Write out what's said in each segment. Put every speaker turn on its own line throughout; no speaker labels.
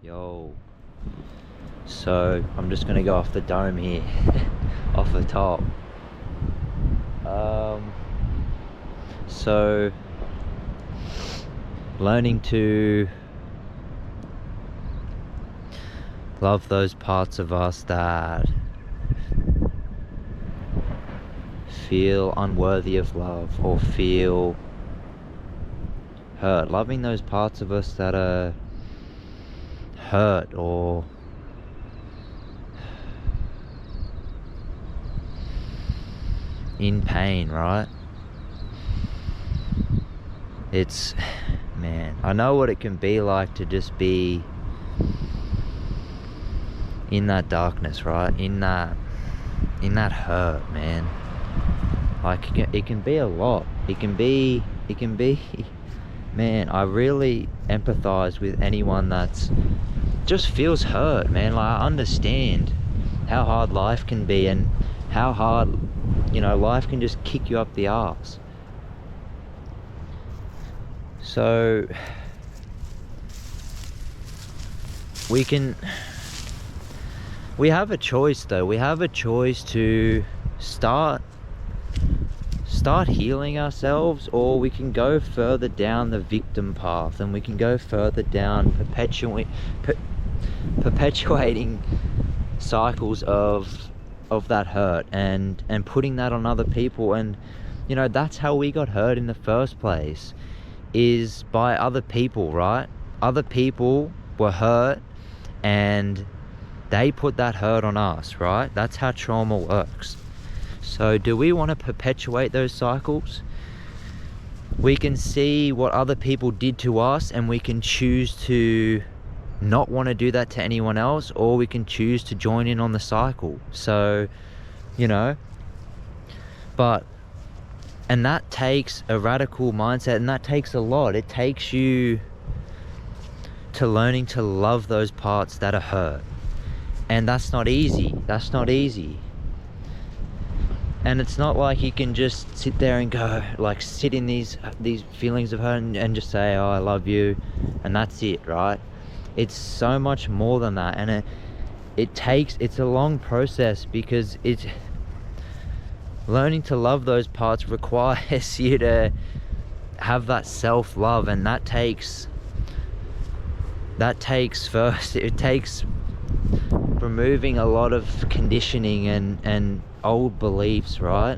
Yo, so I'm just gonna go off the dome here, off the top. So learning to love those parts of us that feel unworthy of love or feel hurt. Loving those parts of us that are hurt or in pain, right? Man, I know what it can be like to just be in that darkness, right? In that hurt, man. Like, it can be a lot. It can be, man, I really empathize with anyone that's just feels hurt, man. Like, I understand how hard life can be and how hard, life can just kick you up the arse. So we have a choice, though. We have a choice to start healing ourselves, or we can go further down the victim path, and we can go further down perpetuating cycles of that hurt and putting that on other people. And that's how we got hurt in the first place, is by other people, right? Other people were hurt and they put that hurt on us, right? That's how trauma works. So do we want to perpetuate those cycles? We can see what other people did to us, and we can choose to not want to do that to anyone else, or we can choose to join in on the cycle. So, and that takes a radical mindset, and that takes a lot. It takes you to learning to love those parts that are hurt. And that's not easy. And it's not like you can just sit there and go, like, sit in these feelings of hurt and just say, oh, I love you, and that's it, right? It's so much more than that. And it's a long process, because learning to love those parts requires you to have that self-love, and it takes removing a lot of conditioning and old beliefs, right?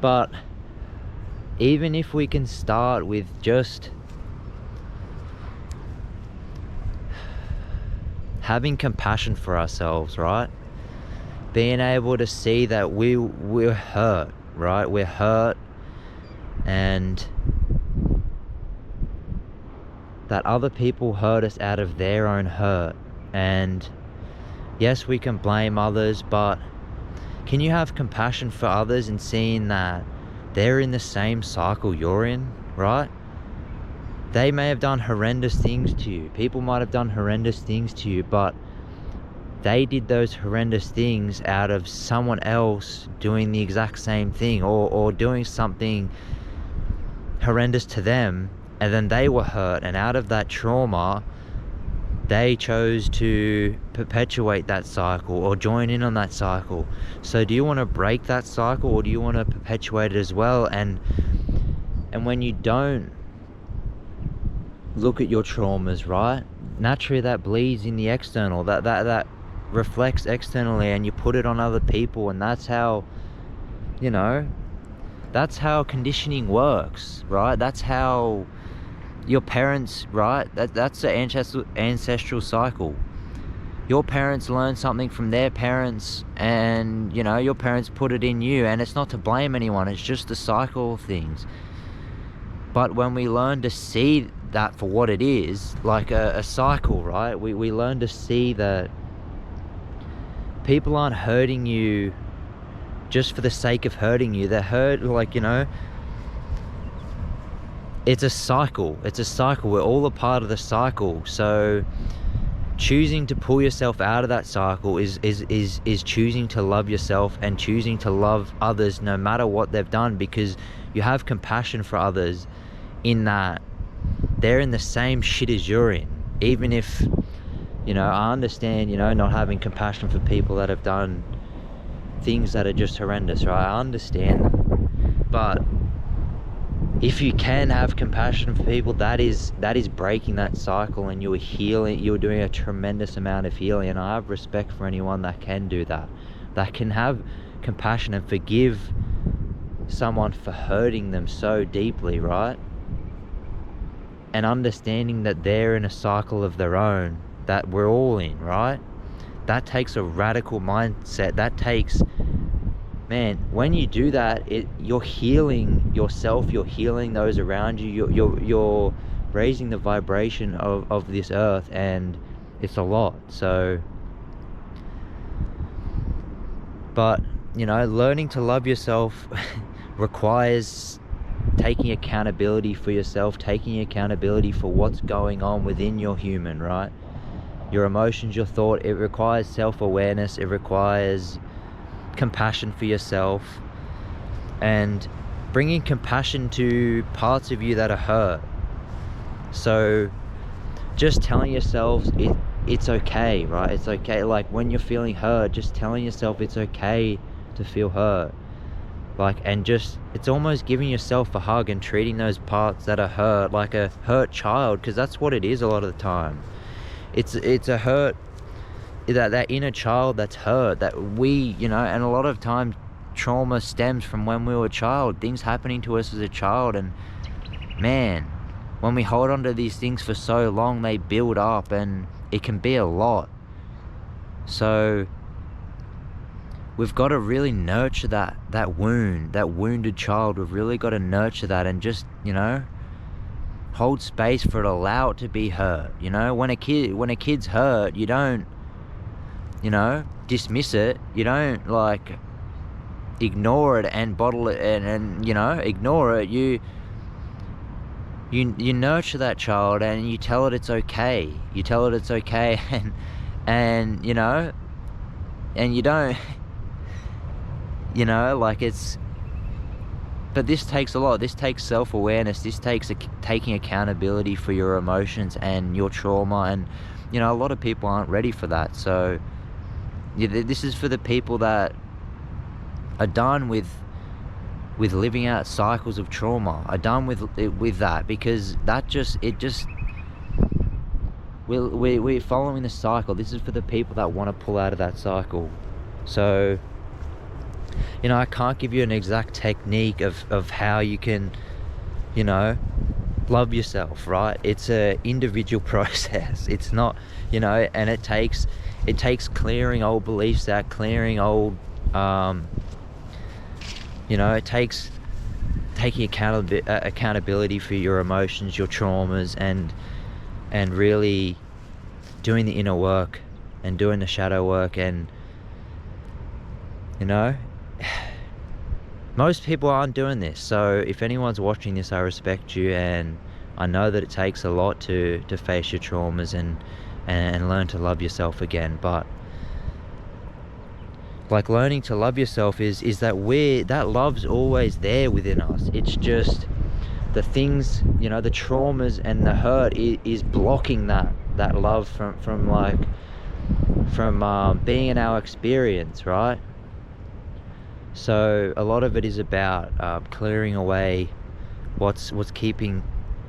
But even if we can start with just having compassion for ourselves, right? Being able to see that we're hurt, right? We're hurt, and that other people hurt us out of their own hurt. And yes, we can blame others, but can you have compassion for others and seeing that they're in the same cycle you're in, right? They may have done horrendous things to you. People might have done horrendous things to you, but they did those horrendous things out of someone else doing the exact same thing, or doing something horrendous to them, and then they were hurt, and out of that trauma they chose to perpetuate that cycle or join in on that cycle. So do you want to break that cycle, or do you want to perpetuate it as well? And when you don't look at your traumas, right, naturally that bleeds in the external, that reflects externally, and you put it on other people. And that's how conditioning works, right? That's how your parents, right? That's the ancestral cycle. Your parents learned something from their parents, and your parents put it in you. And it's not to blame anyone, it's just the cycle of things. But when we learn to see that for what it is, like a cycle, right? We learn to see that people aren't hurting you just for the sake of hurting you. They're hurt, it's a cycle. We're all a part of the cycle. So choosing to pull yourself out of that cycle is choosing to love yourself and choosing to love others no matter what they've done, because you have compassion for others in that they're in the same shit as you're in. Even if, you know, I understand, you know, not having compassion for people that have done things that are just horrendous, right? I understand that. But if you can have compassion for people, that is breaking that cycle, and you're healing. You're doing a tremendous amount of healing, and I have respect for anyone that can do that, that can have compassion and forgive someone for hurting them so deeply, right? And understanding that they're in a cycle of their own that we're all in, right? That takes a radical mindset. That takes, man, when you do that, you're healing yourself, you're healing those around you, you're raising the vibration of this earth, and it's a lot. So, but, you know, learning to love yourself requires taking accountability for yourself, taking accountability for what's going on within your human, right? Your emotions, your thought. It requires self-awareness. It requires compassion for yourself, and bringing compassion to parts of you that are hurt. So just telling yourself it's okay, right? It's okay. Like when you're feeling hurt, just telling yourself it's okay to feel hurt. Like, and just, it's almost giving yourself a hug and treating those parts that are hurt like a hurt child, because that's what it is a lot of the time. It's a hurt, that inner child that's hurt, that we, you know, and a lot of times trauma stems from when we were a child, things happening to us as a child. And man, when we hold on to these things for so long, they build up, and it can be a lot. So we've got to really nurture that wound, that wounded child. We've really got to nurture that, and just, you know, hold space for it, allow it to be hurt. You know, when a kid's hurt, you don't, you know, dismiss it. You don't like ignore it and bottle it and you know, ignore it. You nurture that child, and you tell it it's okay. You tell it it's okay, and you know, and you don't, you know, like it's. But this takes a lot. This takes self-awareness. This takes taking accountability for your emotions and your trauma. And, you know, a lot of people aren't ready for that. So, yeah, this is for the people that are done with living out cycles of trauma. Are done with that, because we're following the cycle. This is for the people that want to pull out of that cycle. So, you know, I can't give you an exact technique of how you can, you know, love yourself, right? It's a individual process. It's not, you know, and it takes clearing old beliefs out, clearing old, you know, it takes taking accountability for your emotions, your traumas, and really doing the inner work and doing the shadow work. And, you know, most people aren't doing this. So if anyone's watching this, I respect you, and I know that it takes a lot to face your traumas and learn to love yourself again. But like, learning to love yourself is that love's always there within us. It's just the things, you know, the traumas and the hurt is blocking that love from being in our experience, right? So a lot of it is about clearing away what's keeping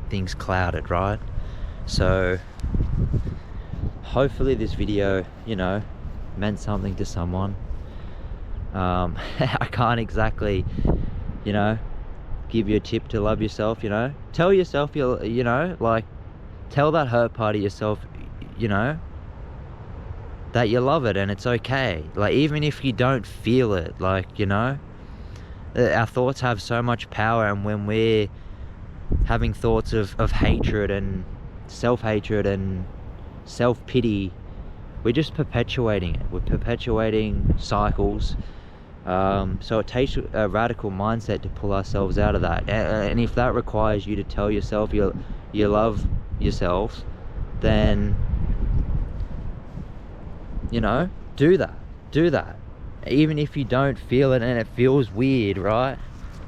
things clouded, right? So hopefully this video, you know, meant something to someone. I can't exactly, you know, give you a tip to love yourself. You know, tell yourself you know, like, tell that hurt part of yourself, you know, that you love it and it's okay. Like, even if you don't feel it, like, you know, our thoughts have so much power, and when we're having thoughts of hatred and self-hatred and self-pity, we're just perpetuating it. We're perpetuating cycles. So it takes a radical mindset to pull ourselves out of that. And if that requires you to tell yourself you love yourself, then, you know, do that. Even if you don't feel it and it feels weird, right?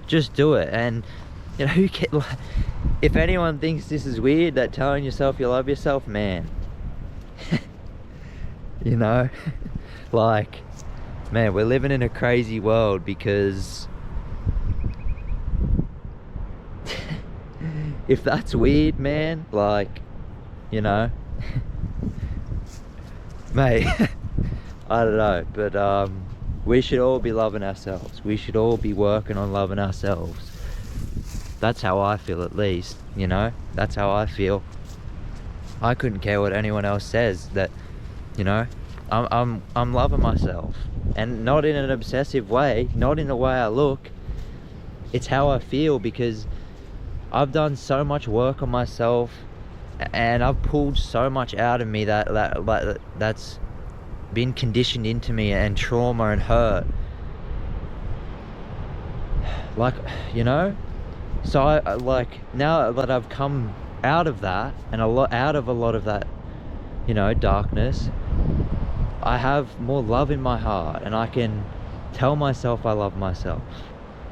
Just do it. And, you know, if anyone thinks this is weird, that telling yourself you love yourself, man, you know, like, man, we're living in a crazy world because if that's weird, man, like, you know, mate, I don't know, but we should all be loving ourselves. We should all be working on loving ourselves. That's how I feel, at least, you know, that's how I feel. I couldn't care what anyone else says. That, you know, I'm loving myself, and not in an obsessive way, not in the way I look. It's how I feel, because I've done so much work on myself, and I've pulled so much out of me that's been conditioned into me, and trauma and hurt, like, you know. So I like, now that I've come out of that, and out of a lot of that, you know, darkness, I have more love in my heart, and I can tell myself I love myself,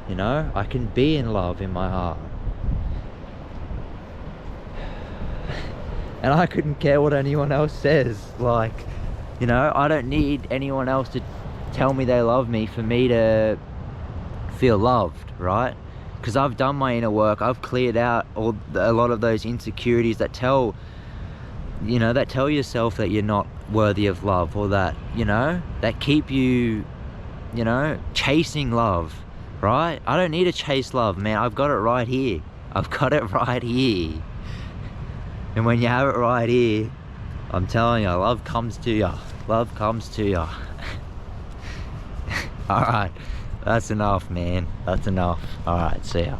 you know. I can be in love in my heart, and I couldn't care what anyone else says. Like, you know, I don't need anyone else to tell me they love me for me to feel loved, right? Because I've done my inner work. I've cleared out a lot of those insecurities that tell yourself that you're not worthy of love, or that, you know, that keep you, you know, chasing love, right? I don't need to chase love, man. I've got it right here. I've got it right here. And when you have it right here, I'm telling you, love comes to you. Love comes to you. All right. That's enough, man. That's enough. All right, see ya.